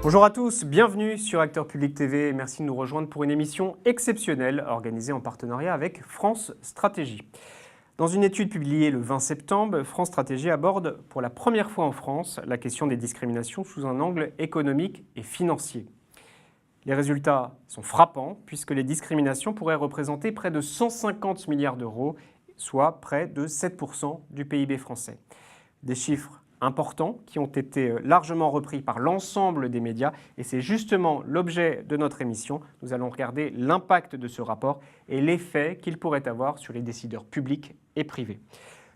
Bonjour à tous, bienvenue sur Acteur Public TV et merci de nous rejoindre pour une émission exceptionnelle organisée en partenariat avec France Stratégie. Dans une étude publiée le 20 septembre, France Stratégie aborde pour la première fois en France la question des discriminations sous un angle économique et financier. Les résultats sont frappants puisque les discriminations pourraient représenter près de 150 milliards d'euros, soit près de 7% du PIB français. Des chiffres importants qui ont été largement repris par l'ensemble des médias et c'est justement l'objet de notre émission. Nous allons regarder l'impact de ce rapport et l'effet qu'il pourrait avoir sur les décideurs publics et privés.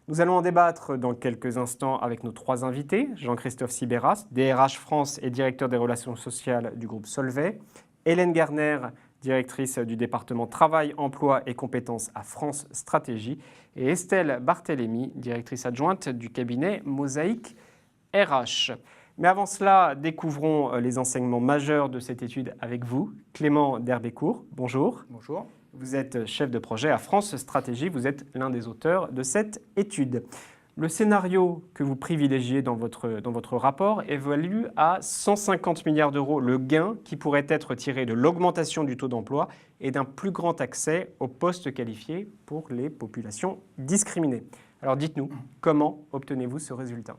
Nous allons en débattre dans quelques instants avec nos trois invités. Jean-Christophe Sibéras, DRH France et directeur des relations sociales du groupe Solvay. Hélène Garner, directrice du département Travail, Emploi et Compétences à France Stratégie. Et Estelle Barthélémy, directrice adjointe du cabinet Mosaïque RH. Mais avant cela, découvrons les enseignements majeurs de cette étude avec vous. Clément Derbécourt, bonjour. Bonjour. Vous êtes chef de projet à France Stratégie, vous êtes l'un des auteurs de cette étude. Le scénario que vous privilégiez dans votre rapport évalue à 150 milliards d'euros le gain qui pourrait être tiré de l'augmentation du taux d'emploi et d'un plus grand accès aux postes qualifiés pour les populations discriminées. Alors dites-nous, comment obtenez-vous ce résultat ?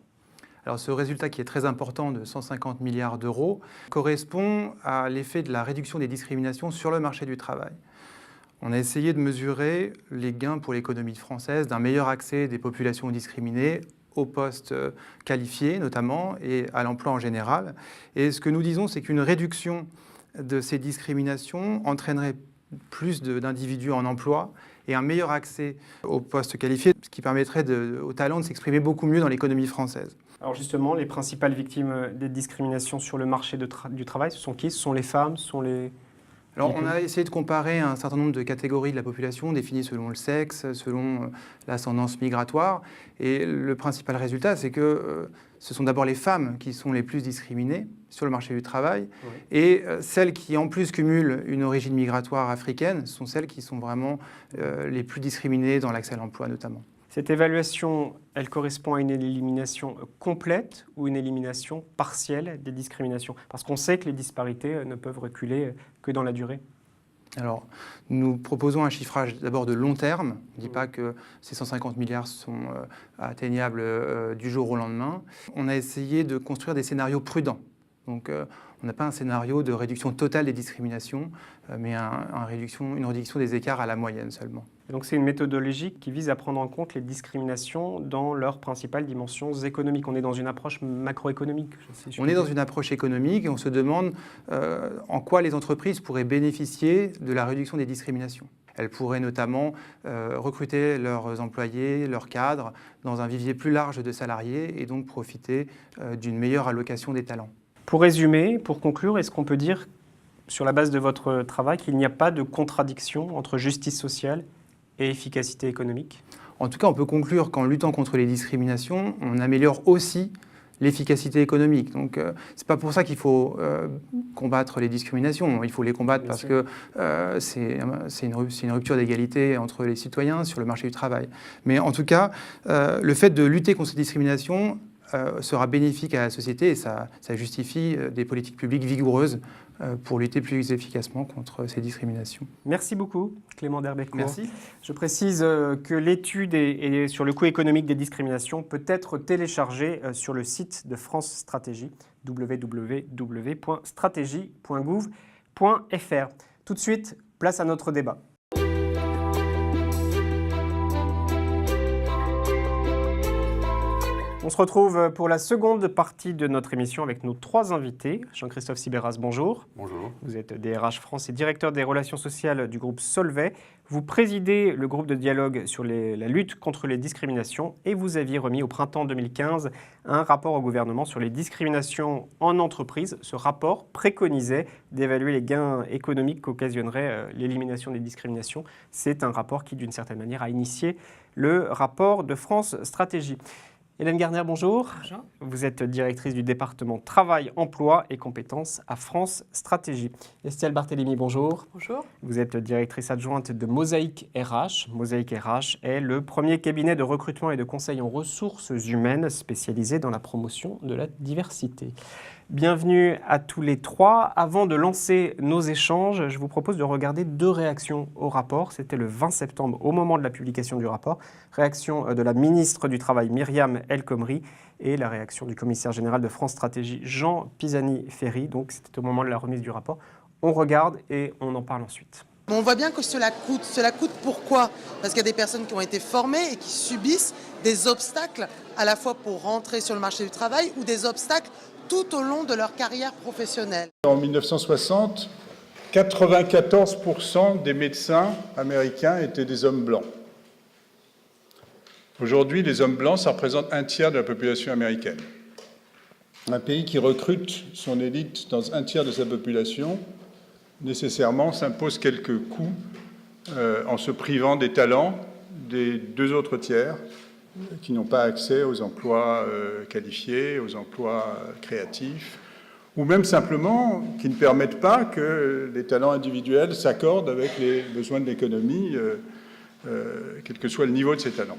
Alors ce résultat qui est très important de 150 milliards d'euros correspond à l'effet de la réduction des discriminations sur le marché du travail. On a essayé de mesurer les gains pour l'économie française d'un meilleur accès des populations discriminées aux postes qualifiés notamment et à l'emploi en général. Et ce que nous disons, c'est qu'une réduction de ces discriminations entraînerait plus d'individus en emploi et un meilleur accès aux postes qualifiés, ce qui permettrait aux talents de s'exprimer beaucoup mieux dans l'économie française. Alors justement, les principales victimes des discriminations sur le marché du travail, ce sont qui ? Ce sont les femmes, ce sont les... Alors, on a essayé de comparer un certain nombre de catégories de la population, définies selon le sexe, selon l'ascendance migratoire. Et le principal résultat, c'est que ce sont d'abord les femmes qui sont les plus discriminées sur le marché du travail. Oui. Et celles qui, en plus, cumulent une origine migratoire africaine, sont celles qui sont vraiment les plus discriminées dans l'accès à l'emploi, notamment. Cette évaluation, elle correspond à une élimination complète ou une élimination partielle des discriminations? Parce qu'on sait que les disparités ne peuvent reculer que dans la durée. Alors, nous proposons un chiffrage d'abord de long terme. On ne dit pas que ces 150 milliards sont atteignables du jour au lendemain. On a essayé de construire des scénarios prudents. Donc, on n'a pas un scénario de réduction totale des discriminations, mais une réduction des écarts à la moyenne seulement. Et donc c'est une méthodologie qui vise à prendre en compte les discriminations dans leurs principales dimensions économiques. On est dans une approche macroéconomique. On est dans une approche économique et on se demande en quoi les entreprises pourraient bénéficier de la réduction des discriminations. Elles pourraient notamment recruter leurs employés, leurs cadres, dans un vivier plus large de salariés et donc profiter d'une meilleure allocation des talents. Pour résumer, pour conclure, est-ce qu'on peut dire, sur la base de votre travail, qu'il n'y a pas de contradiction entre justice sociale et efficacité économique? En tout cas, on peut conclure qu'en luttant contre les discriminations, on améliore aussi l'efficacité économique. Donc, ce n'est pas pour ça qu'il faut combattre les discriminations. Il faut les combattre parce que c'est une rupture d'égalité entre les citoyens sur le marché du travail. Mais en tout cas, le fait de lutter contre ces discriminations sera bénéfique à la société et ça justifie des politiques publiques vigoureuses pour lutter plus efficacement contre ces discriminations. Merci beaucoup, Clément Derbécourt. Merci. Je précise que l'étude sur le coût économique des discriminations peut être téléchargée sur le site de France Stratégie, www.stratégie.gouv.fr. Tout de suite, place à notre débat. On se retrouve pour la seconde partie de notre émission avec nos trois invités. Jean-Christophe Sibéras, bonjour. Bonjour. Vous êtes DRH France et directeur des relations sociales du groupe Solvay. Vous présidez le groupe de dialogue sur la lutte contre les discriminations et vous aviez remis au printemps 2015 un rapport au gouvernement sur les discriminations en entreprise. Ce rapport préconisait d'évaluer les gains économiques qu'occasionnerait l'élimination des discriminations. C'est un rapport qui, d'une certaine manière, a initié le rapport de France Stratégie. Hélène Garner, bonjour. Bonjour. Vous êtes directrice du département Travail, Emploi et Compétences à France Stratégie. Estelle Barthélémy, bonjour. Bonjour. Vous êtes directrice adjointe de Mosaïque RH. Mosaïque RH est le premier cabinet de recrutement et de conseil en ressources humaines spécialisé dans la promotion de la diversité. Bienvenue à tous les trois. Avant de lancer nos échanges, je vous propose de regarder 2 réactions au rapport. C'était le 20 septembre, au moment de la publication du rapport. Réaction de la ministre du Travail, Myriam El Khomri, et la réaction du commissaire général de France Stratégie, Jean Pisani-Ferry. Donc c'était au moment de la remise du rapport. On regarde et on en parle ensuite. On voit bien que cela coûte. Cela coûte pourquoi? Parce qu'il y a des personnes qui ont été formées et qui subissent des obstacles à la fois pour rentrer sur le marché du travail ou des obstacles tout au long de leur carrière professionnelle. En 1960, 94% des médecins américains étaient des hommes blancs. Aujourd'hui, les hommes blancs, ça représente 1/3 de la population américaine. Un pays qui recrute son élite dans 1/3 de sa population, nécessairement s'impose quelques coûts en se privant des talents des 2 autres tiers qui n'ont pas accès aux emplois qualifiés, aux emplois créatifs, ou même simplement qui ne permettent pas que les talents individuels s'accordent avec les besoins de l'économie, quel que soit le niveau de ces talents.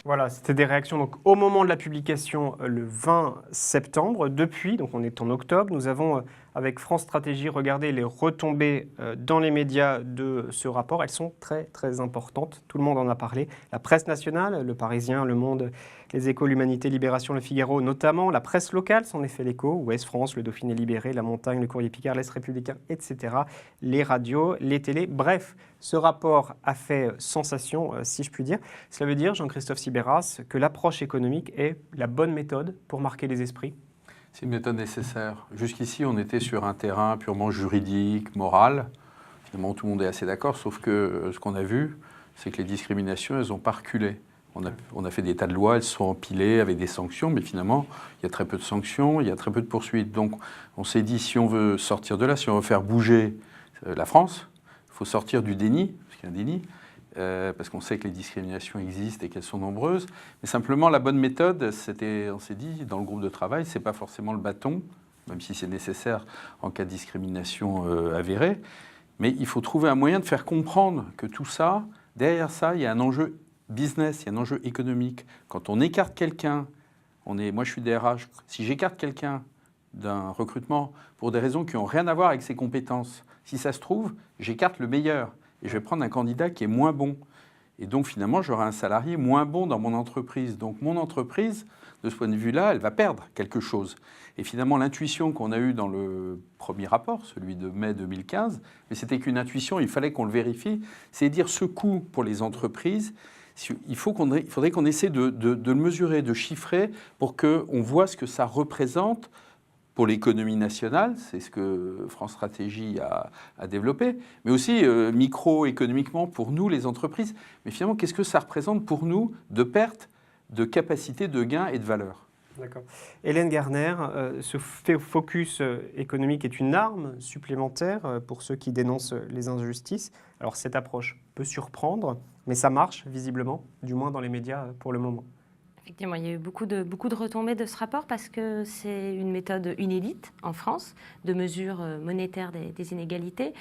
Voilà, c'était des réactions donc, au moment de la publication le 20 septembre. Depuis, donc on est en octobre, nous avons avec France Stratégie regardé les retombées dans les médias de ce rapport. Elles sont très très importantes, tout le monde en a parlé. La presse nationale, Le Parisien, Le Monde, Les Échos, l'Humanité, Libération, Le Figaro notamment. La presse locale s'en est fait l'écho, Ouest France, Le Dauphiné Libéré, La Montagne, Le Courrier Picard, L'Est Républicain, etc. Les radios, les télés, bref, ce rapport a fait sensation, si je puis dire. Cela veut dire, Jean-Christophe Sibéras, que l'approche économique est la bonne méthode pour marquer les esprits? C'est une méthode nécessaire. Jusqu'ici, on était sur un terrain purement juridique, moral. Finalement, tout le monde est assez d'accord, sauf que ce qu'on a vu, c'est que les discriminations, elles n'ont pas reculé. On a fait des tas de lois, elles sont empilées avec des sanctions, mais finalement, il y a très peu de sanctions, il y a très peu de poursuites. Donc, on s'est dit, si on veut sortir de là, si on veut faire bouger la France, il faut sortir du déni, parce qu'il y a un déni, parce qu'on sait que les discriminations existent et qu'elles sont nombreuses. Mais simplement, la bonne méthode, on s'est dit, dans le groupe de travail, c'est pas forcément le bâton, même si c'est nécessaire en cas de discrimination avérée, mais il faut trouver un moyen de faire comprendre que tout ça, derrière ça, il y a un enjeu business, il y a un enjeu économique. Quand on écarte quelqu'un, moi je suis DRH, si j'écarte quelqu'un d'un recrutement pour des raisons qui n'ont rien à voir avec ses compétences, si ça se trouve, j'écarte le meilleur. Et je vais prendre un candidat qui est moins bon. Et donc, finalement, j'aurai un salarié moins bon dans mon entreprise. Donc, mon entreprise, de ce point de vue-là, elle va perdre quelque chose. Et finalement, l'intuition qu'on a eue dans le premier rapport, celui de mai 2015, mais c'était qu'une intuition, il fallait qu'on le vérifie, c'est dire ce coût pour les entreprises, il faudrait qu'on essaie de le mesurer, de chiffrer pour qu'on voit ce que ça représente pour l'économie nationale, c'est ce que France Stratégie a développé, mais aussi microéconomiquement pour nous, les entreprises. Mais finalement, qu'est-ce que ça représente pour nous de perte de capacité de gain et de valeur? D'accord. Hélène Garner, ce focus économique est une arme supplémentaire pour ceux qui dénoncent les injustices. Alors cette approche peut surprendre, mais ça marche visiblement, du moins dans les médias pour le moment. Effectivement, il y a eu beaucoup de retombées de ce rapport parce que c'est une méthode inédite en France de mesure monétaire des inégalités.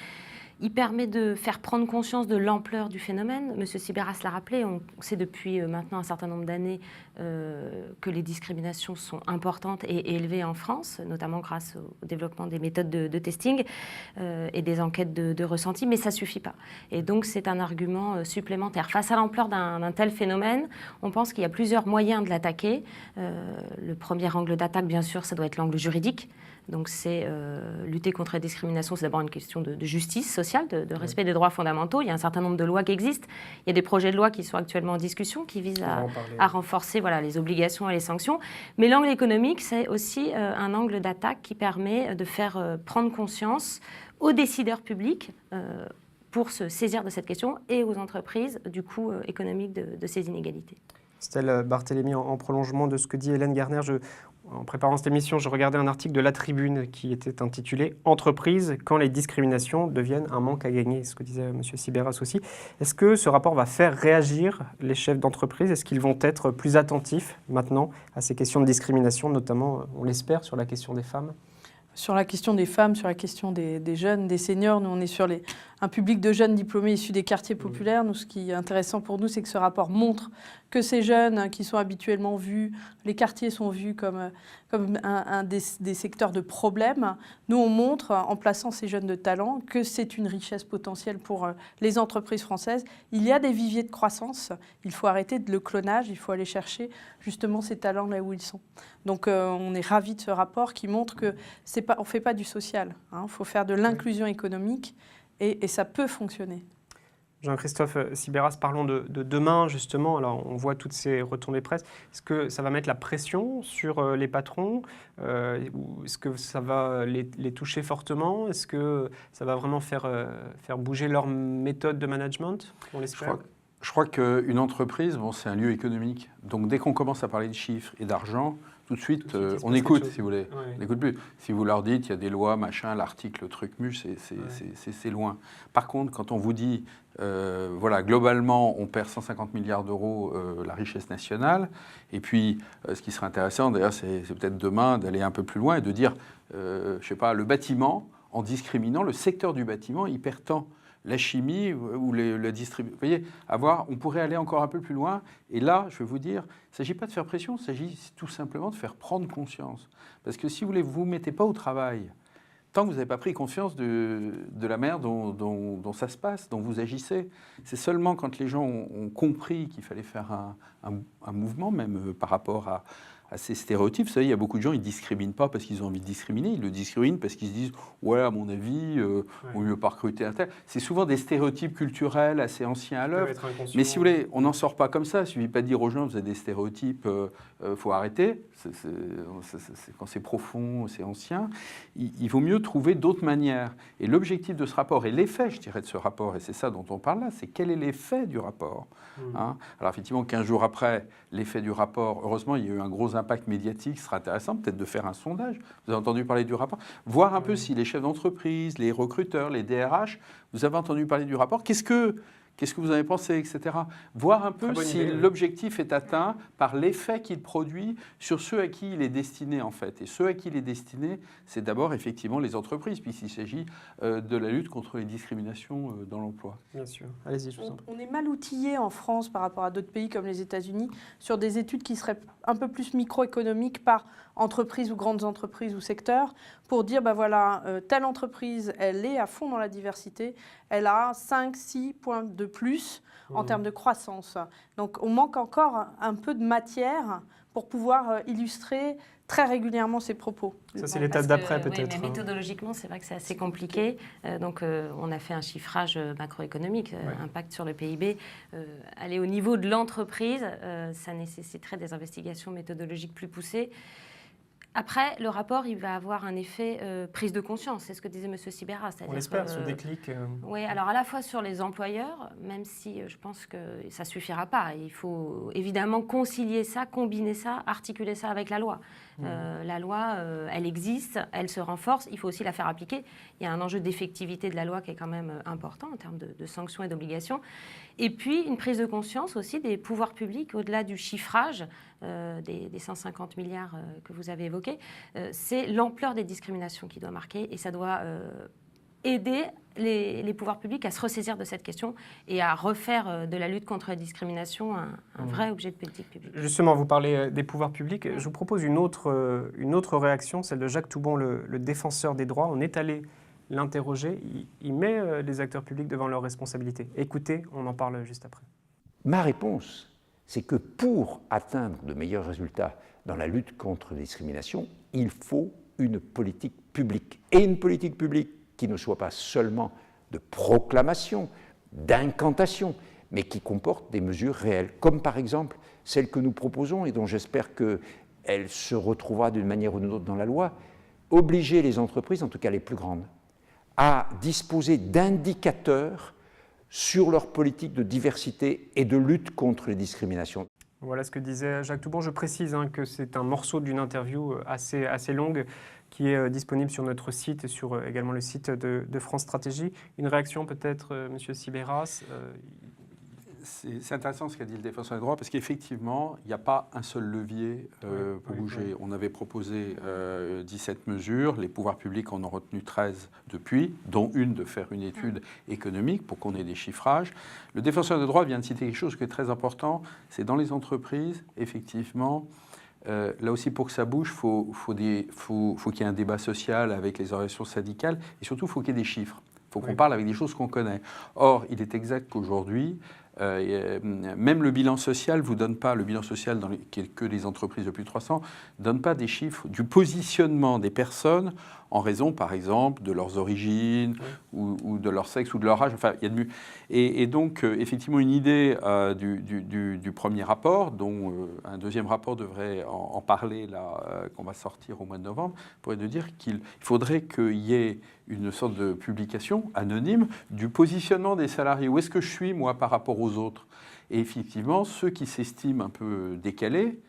Il permet de faire prendre conscience de l'ampleur du phénomène. Monsieur Sibéras l'a rappelé, on sait depuis maintenant un certain nombre d'années que les discriminations sont importantes et élevées en France, notamment grâce au développement des méthodes de testing et des enquêtes de ressenti, mais ça ne suffit pas. Et donc c'est un argument supplémentaire. Face à l'ampleur d'un tel phénomène, on pense qu'il y a plusieurs moyens de l'attaquer. Le premier angle d'attaque, bien sûr, ça doit être l'angle juridique. Donc c'est lutter contre la discrimination, c'est d'abord une question de justice sociale, de respect des droits fondamentaux. Il y a un certain nombre de lois qui existent. Il y a des projets de loi qui sont actuellement en discussion, qui visent à renforcer les obligations et les sanctions. Mais l'angle économique, c'est aussi un angle d'attaque qui permet de faire prendre conscience aux décideurs publics pour se saisir de cette question et aux entreprises du coût économique de ces inégalités. Stella Barthélémy, en prolongement de ce que dit Hélène Garner, en préparant cette émission, je regardais un article de La Tribune qui était intitulé « Entreprise, quand les discriminations deviennent un manque à gagner », ce que disait M. Sibéras aussi. Est-ce que ce rapport va faire réagir les chefs d'entreprise? Est-ce qu'ils vont être plus attentifs maintenant à ces questions de discrimination, notamment, on l'espère, sur la question des femmes? Sur la question des femmes, sur la question des jeunes, des seniors, nous on est sur un public de jeunes diplômés issus des quartiers populaires. Nous, ce qui est intéressant pour nous, c'est que ce rapport montre que ces jeunes qui sont habituellement vus, les quartiers sont vus comme des secteurs de problème. Nous, on montre, en plaçant ces jeunes de talent, que c'est une richesse potentielle pour les entreprises françaises. Il y a des viviers de croissance. Il faut arrêter le clonage. Il faut aller chercher justement ces talents là où ils sont. Donc, on est ravis de ce rapport qui montre que on ne fait pas du social. Il faut faire de l'inclusion économique et ça peut fonctionner. Jean-Christophe Sibéras, parlons de demain, justement. Alors, on voit toutes ces retombées presse. Est-ce que ça va mettre la pression sur les patrons est-ce que ça va les toucher fortement? Est-ce que ça va vraiment faire bouger leur méthode de management? On l'espère. Je crois qu'une entreprise, c'est un lieu économique. Donc, dès qu'on commence à parler de chiffres et d'argent, tout de suite, on écoute, si vous voulez. Ouais. On n'écoute plus. Si vous leur dites, il y a des lois, machin, l'article, le truc muche, c'est loin. Par contre, quand on vous dit, voilà, globalement, on perd 150 milliards d'euros la richesse nationale, et puis, ce qui serait intéressant, d'ailleurs, c'est peut-être demain d'aller un peu plus loin et de dire, je sais pas, le bâtiment, en discriminant, le secteur du bâtiment, il perd tant. La chimie ou la distribution. Vous voyez, on pourrait aller encore un peu plus loin. Et là, je vais vous dire, il ne s'agit pas de faire pression, il s'agit tout simplement de faire prendre conscience. Parce que si vous ne vous mettez pas au travail, tant que vous n'avez pas pris conscience de la manière dont ça se passe, dont vous agissez, c'est seulement quand les gens ont compris qu'il fallait faire un mouvement, même par rapport à ces stéréotypes. Vous savez, il y a beaucoup de gens, ils ne discriminent pas parce qu'ils ont envie de discriminer, ils le discriminent parce qu'ils se disent « ouais, à mon avis, on ne veut pas recruter un tel ». C'est souvent des stéréotypes culturels assez anciens à l'œuvre. Mais si vous voulez, on n'en sort pas comme ça. Il ne suffit pas de dire aux gens « vous avez des stéréotypes, faut arrêter ». Quand c'est profond, c'est ancien. Il vaut mieux trouver d'autres manières. Et l'objectif de ce rapport, et l'effet, je dirais, de ce rapport, et c'est ça dont on parle là, c'est quel est l'effet du rapport. Hein. Alors effectivement, 15 jours après l'effet du rapport, heureusement, il y a eu un gros impact médiatique. Ce sera intéressant peut-être de faire un sondage. Vous avez entendu parler du rapport? Voir un peu si les chefs d'entreprise, les recruteurs, les DRH, vous avez entendu parler du rapport. Qu'est-ce que vous en avez pensé, etc. Voir un peu si l'objectif est atteint par l'effet qu'il produit sur ceux à qui il est destiné, en fait. Et ceux à qui il est destiné, c'est d'abord effectivement les entreprises, puisqu'il s'agit de la lutte contre les discriminations dans l'emploi. Bien sûr. Allez-y, je vous en prie. On est mal outillé en France par rapport à d'autres pays comme les États-Unis sur des études qui seraient un peu plus microéconomiques par entreprise ou grandes entreprises ou secteurs pour dire, voilà, telle entreprise, elle est à fond dans la diversité, elle a 5-6 points de plus en termes de croissance. Donc, on manque encore un peu de matière pour pouvoir illustrer très régulièrement ces propos. Ça, c'est l'étape d'après, peut-être. Oui, mais méthodologiquement, c'est vrai que c'est assez compliqué. Donc, on a fait un chiffrage macroéconomique, impact sur le PIB. Aller au niveau de l'entreprise, ça nécessiterait des investigations méthodologiques plus poussées. Après, le rapport, il va avoir un effet prise de conscience. C'est ce que disait M. Sibéras. On l'espère, ce déclic. Oui, alors à la fois sur les employeurs, même si je pense que ça ne suffira pas. Il faut évidemment concilier ça, combiner ça, articuler ça avec la loi. La loi, elle existe, elle se renforce. Il faut aussi la faire appliquer. Il y a un enjeu d'effectivité de la loi qui est quand même important en termes de sanctions et d'obligations. Et puis, une prise de conscience aussi des pouvoirs publics, au-delà du chiffrage des 150 milliards que vous avez évoqués. C'est l'ampleur des discriminations qui doit marquer et ça doit aider les pouvoirs publics à se ressaisir de cette question et à refaire de la lutte contre la discrimination un vrai objet de politique publique. Justement, vous parlez des pouvoirs publics. Je vous propose une autre réaction, celle de Jacques Toubon, le défenseur des droits. On est allé l'interroger. Il met les acteurs publics devant leurs responsabilités. Écoutez, on en parle juste après. Ma réponse, c'est que pour atteindre de meilleurs résultats dans la lutte contre les discriminations, il faut une politique publique. Et une politique publique qui ne soit pas seulement de proclamation, d'incantation, mais qui comporte des mesures réelles, comme par exemple celle que nous proposons et dont j'espère qu'elle se retrouvera d'une manière ou d'une autre dans la loi, obliger les entreprises, en tout cas les plus grandes, à disposer d'indicateurs sur leur politique de diversité et de lutte contre les discriminations. Voilà ce que disait Jacques Toubon. Je précise que c'est un morceau d'une interview assez longue qui est disponible sur notre site et sur également le site de France Stratégie. Une réaction peut-être, Monsieur Sibéras c'est intéressant ce qu'a dit le défenseur des droits, parce qu'effectivement, il n'y a pas un seul levier pour bouger. On avait proposé 17 mesures, les pouvoirs publics en ont retenu 13 depuis, dont une de faire une étude économique pour qu'on ait des chiffrages. Le défenseur des droits vient de citer quelque chose qui est très important, c'est dans les entreprises, effectivement, là aussi, pour que ça bouge, faut qu'il y ait un débat social avec les organisations syndicales, et surtout, il faut qu'il y ait des chiffres. Il faut qu'on parle avec des choses qu'on connaît. Or, il est exact qu'aujourd'hui, même le bilan social vous donne pas, le bilan social que les entreprises de plus de 300, ne donne pas des chiffres du positionnement des personnes en raison, par exemple, de leurs origines ou de leur sexe ou de leur âge. Enfin, il y a et donc, effectivement, une idée du premier rapport, dont un deuxième rapport devrait en parler, là, qu'on va sortir au mois de novembre, pourrait de dire qu'il faudrait qu'il y ait une sorte de publication anonyme du positionnement des salariés. Où est-ce que je suis, moi, par rapport aux autres? Et effectivement, ceux qui s'estiment un peu décalés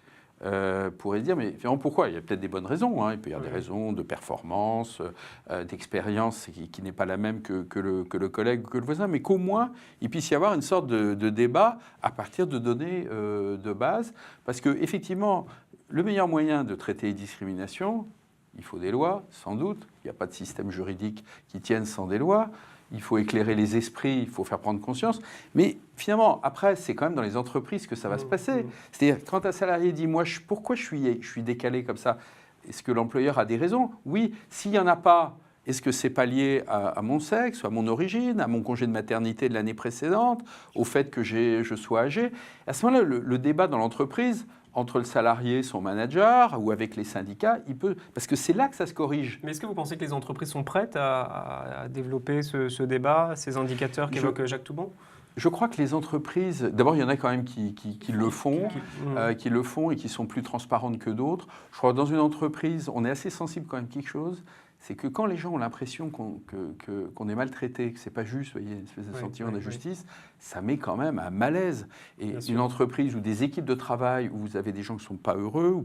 pourraient se dire, mais finalement, pourquoi? Il y a peut-être des bonnes raisons. Hein. Il peut y avoir des raisons de performance, d'expérience qui n'est pas la même que le collègue ou que le voisin, mais qu'au moins, il puisse y avoir une sorte de débat à partir de données de base. Parce qu'effectivement, le meilleur moyen de traiter les discriminations, il faut des lois, sans doute. Il n'y a pas de système juridique qui tienne sans des lois. Il faut éclairer les esprits, il faut faire prendre conscience. Mais finalement, après, c'est quand même dans les entreprises que ça va se passer. C'est-à-dire, quand un salarié dit « moi, pourquoi je suis décalé comme ça ?» Est-ce que l'employeur a des raisons? Oui. S'il n'y en a pas, est-ce que c'est pas lié à mon sexe, à mon origine, à mon congé de maternité de l'année précédente, au fait que je sois âgé? À ce moment-là, le débat dans l'entreprise, entre le salarié et son manager, ou avec les syndicats, parce que c'est là que ça se corrige. Mais est-ce que vous pensez que les entreprises sont prêtes à développer ce débat, ces indicateurs qu'évoque Jacques Toubon? Je crois que les entreprises, d'abord il y en a quand même qui le font, qui le font et qui sont plus transparentes que d'autres. Je crois que dans une entreprise, on est assez sensible quand même à quelque chose, c'est que quand les gens ont l'impression qu'on est maltraité, que c'est pas juste, vous voyez, une espèce de sentiment d'injustice, ça met quand même un malaise. Et une entreprise ou des équipes de travail où vous avez des gens qui ne sont pas heureux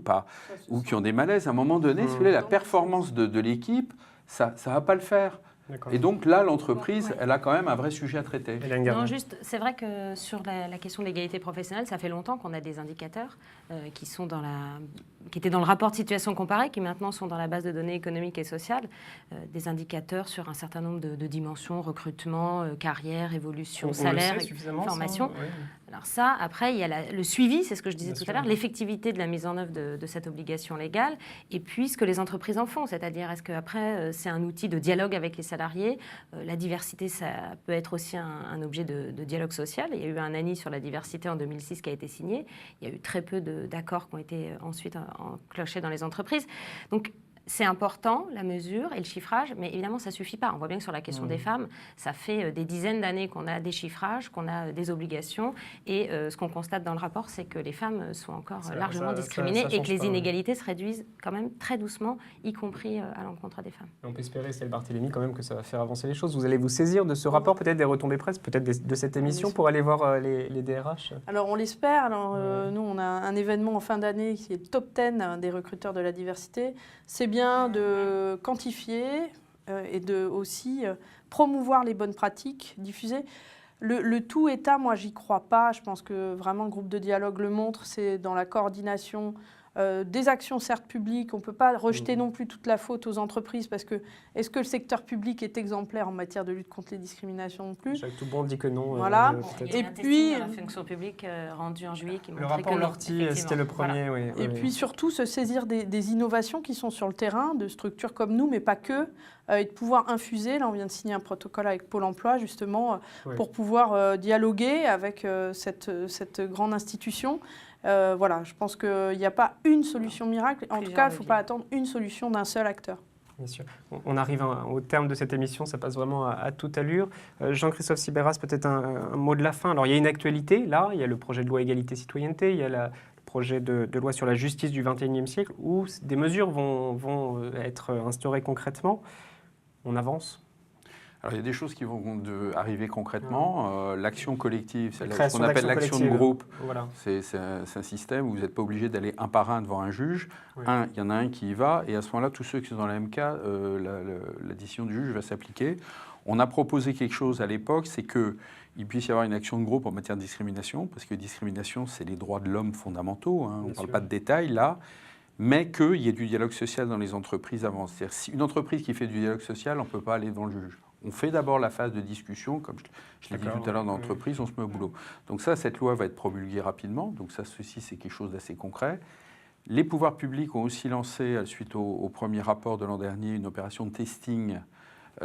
ou qui ont des malaises, à un moment donné, si vous voulez, la performance de l'équipe, ça ne va pas le faire. Et donc là, l'entreprise, elle a quand même un vrai sujet à traiter. Non, juste, c'est vrai que sur la question de l'égalité professionnelle, ça fait longtemps qu'on a des indicateurs qui étaient dans le rapport de situation comparée, qui maintenant sont dans la base de données économiques et sociales, des indicateurs sur un certain nombre de dimensions, recrutement, carrière, évolution, salaire, formation. Ça, oui. Alors ça, après, il y a le suivi, c'est ce que je disais tout à l'heure, l'effectivité de la mise en œuvre de cette obligation légale, et puis ce que les entreprises en font, c'est-à-dire est-ce qu'après, c'est un outil de dialogue avec les salariés. La diversité, ça peut être aussi un objet de dialogue social. Il y a eu un ANI sur la diversité en 2006 qui a été signé. Il y a eu très peu d'accords qui ont été ensuite enclenchés dans les entreprises. Donc, c'est important, la mesure et le chiffrage, mais évidemment, ça ne suffit pas. On voit bien que sur la question des femmes, ça fait des dizaines d'années qu'on a des chiffrages, qu'on a des obligations. Et ce qu'on constate dans le rapport, c'est que les femmes sont encore largement discriminées et que les inégalités se réduisent quand même très doucement, y compris à l'encontre des femmes. On peut espérer, Estelle Barthélémy, quand même que ça va faire avancer les choses. Vous allez vous saisir de ce rapport, peut-être des retombées presse, peut-être de cette émission, pour aller voir les DRH? Alors, on l'espère. Nous, on a un événement en fin d'année qui est le top 10 des recruteurs de la diversité. C'est bien de quantifier et de aussi promouvoir les bonnes pratiques, diffuser. Le tout État, moi, j'y crois pas. Je pense que vraiment le groupe de dialogue le montre. C'est dans la coordination des actions, certes, publiques. On ne peut pas rejeter non plus toute la faute aux entreprises parce que est-ce que le secteur public est exemplaire en matière de lutte contre les discriminations non plus? Jacques Toubon dit que non. Voilà. Et puis, la fonction publique rendue en juillet qui le rapport Lortie, c'était le premier. Voilà. Oui, puis surtout, se saisir des innovations qui sont sur le terrain, de structures comme nous, mais pas que, et de pouvoir infuser. Là, on vient de signer un protocole avec Pôle emploi, justement, pour pouvoir dialoguer avec cette grande institution. Voilà, je pense qu'il n'y a pas une solution miracle. En tout cas, il ne faut pas attendre une solution d'un seul acteur. Bien sûr. On arrive au terme de cette émission, ça passe vraiment à toute allure. Jean-Christophe Sibéras, peut-être un mot de la fin. Alors, il y a une actualité, là, il y a le projet de loi égalité-citoyenneté, il y a le projet de loi sur la justice du XXIe siècle, où des mesures vont être instaurées concrètement. On avance? Alors, il y a des choses qui vont arriver concrètement. L'action collective, c'est ce qu'on appelle l'action de groupe. Voilà. C'est un système où vous n'êtes pas obligé d'aller un par un devant un juge. Oui. Il y en a un qui y va, et à ce moment-là, tous ceux qui sont dans le même cas, la décision du juge va s'appliquer. On a proposé quelque chose à l'époque, c'est qu'il il puisse y avoir une action de groupe en matière de discrimination, parce que discrimination, c'est les droits de l'homme fondamentaux, hein, on ne parle pas de détails là, mais qu'il y ait du dialogue social dans les entreprises avant. C'est-à-dire, si une entreprise qui fait du dialogue social, on ne peut pas aller devant le juge. On fait d'abord la phase de discussion, comme je l'ai dit tout à l'heure dans l'entreprise, on se met au boulot. Donc ça, cette loi va être promulguée rapidement, donc ça, ceci, c'est quelque chose d'assez concret. Les pouvoirs publics ont aussi lancé, suite au premier rapport de l'an dernier, une opération de testing.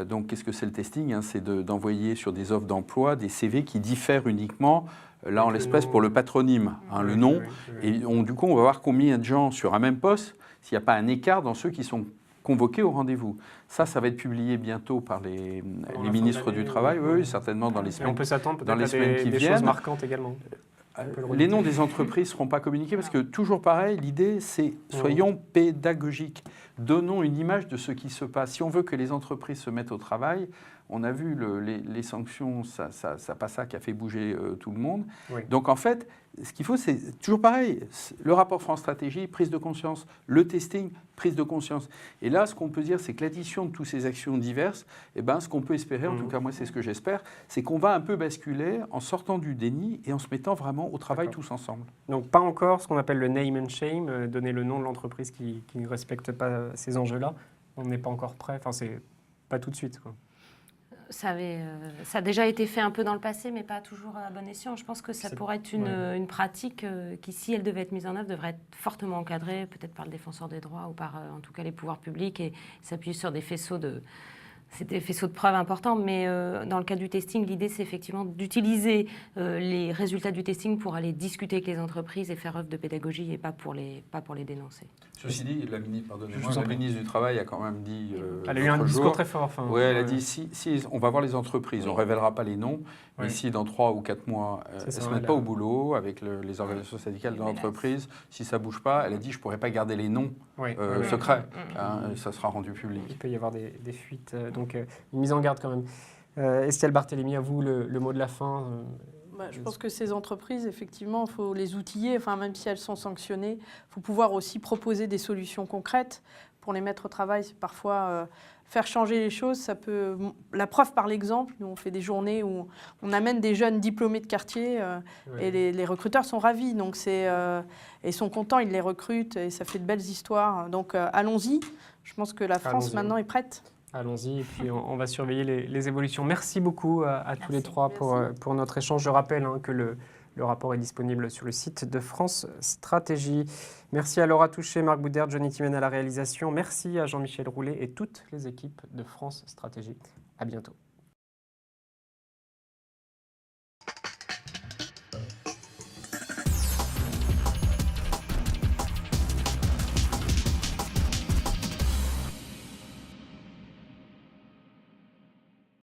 Donc, qu'est-ce que c'est le testing, hein? C'est d'envoyer sur des offres d'emploi des CV qui diffèrent uniquement, là en l'espèce pour le patronyme, hein, le nom. Et du coup, on va voir combien de gens sur un même poste, s'il n'y a pas un écart dans ceux qui sont convoqués au rendez-vous. Ça va être publié bientôt par les ministres du Travail, oui, certainement dans les semaines, on peut s'attendre dans les semaines qui des viennent. choses marquantes également. Les noms des entreprises ne seront pas communiqués parce que, toujours pareil, l'idée, c'est soyons pédagogiques. Donnons une image de ce qui se passe. Si on veut que les entreprises se mettent au travail, on a vu les sanctions, ça passe ça qui a fait bouger tout le monde. Oui. Donc, en fait, ce qu'il faut, c'est toujours pareil. Le rapport France Stratégie, prise de conscience. Le testing, prise de conscience. Et là, ce qu'on peut dire, c'est que l'addition de toutes ces actions diverses, eh ben, ce qu'on peut espérer, en tout cas moi c'est ce que j'espère, c'est qu'on va un peu basculer en sortant du déni et en se mettant vraiment au travail tous ensemble. Donc pas encore ce qu'on appelle le name and shame, donner le nom de l'entreprise qui ne respecte pas ces enjeux-là. On n'est pas encore prêt, enfin c'est pas tout de suite, quoi. Ça a déjà été fait un peu dans le passé, mais pas toujours à bon escient. Je pense que ça pourrait être une pratique qui, si elle devait être mise en œuvre, devrait être fortement encadrée, peut-être par le défenseur des droits ou par, en tout cas, les pouvoirs publics, et s'appuyer sur des faisceaux de preuves importants. Mais dans le cas du testing, l'idée, c'est effectivement d'utiliser les résultats du testing pour aller discuter avec les entreprises et faire œuvre de pédagogie, et pas pour les dénoncer. Ceci dit, la ministre du Travail a quand même dit... elle a eu un discours très fort. Oui, elle a dit, si on va voir les entreprises, on ne révélera pas les noms, mais si dans 3 ou 4 mois, elles ne se mettent pas au boulot avec les organisations syndicales de l'entreprise, si ça ne bouge pas, elle a dit, je ne pourrai pas garder les noms secrets, ça sera rendu public. Il peut y avoir des fuites, donc une mise en garde quand même. Estelle Barthélémy, à vous le mot de la fin. Je pense que ces entreprises, effectivement, il faut les outiller, enfin, même si elles sont sanctionnées, il faut pouvoir aussi proposer des solutions concrètes pour les mettre au travail. C'est parfois faire changer les choses, ça peut... La preuve par l'exemple, nous on fait des journées où on amène des jeunes diplômés de quartier et les recruteurs sont ravis, donc ils sont contents, ils les recrutent et ça fait de belles histoires. Donc allons-y, je pense que la France maintenant est prête. Allons-y, et puis on va surveiller les évolutions. Merci beaucoup à tous les trois pour notre échange. Je rappelle que le rapport est disponible sur le site de France Stratégie. Merci à Laura Touché, Marc Boudère, Johnny Timen à la réalisation. Merci à Jean-Michel Roulet et toutes les équipes de France Stratégie. À bientôt.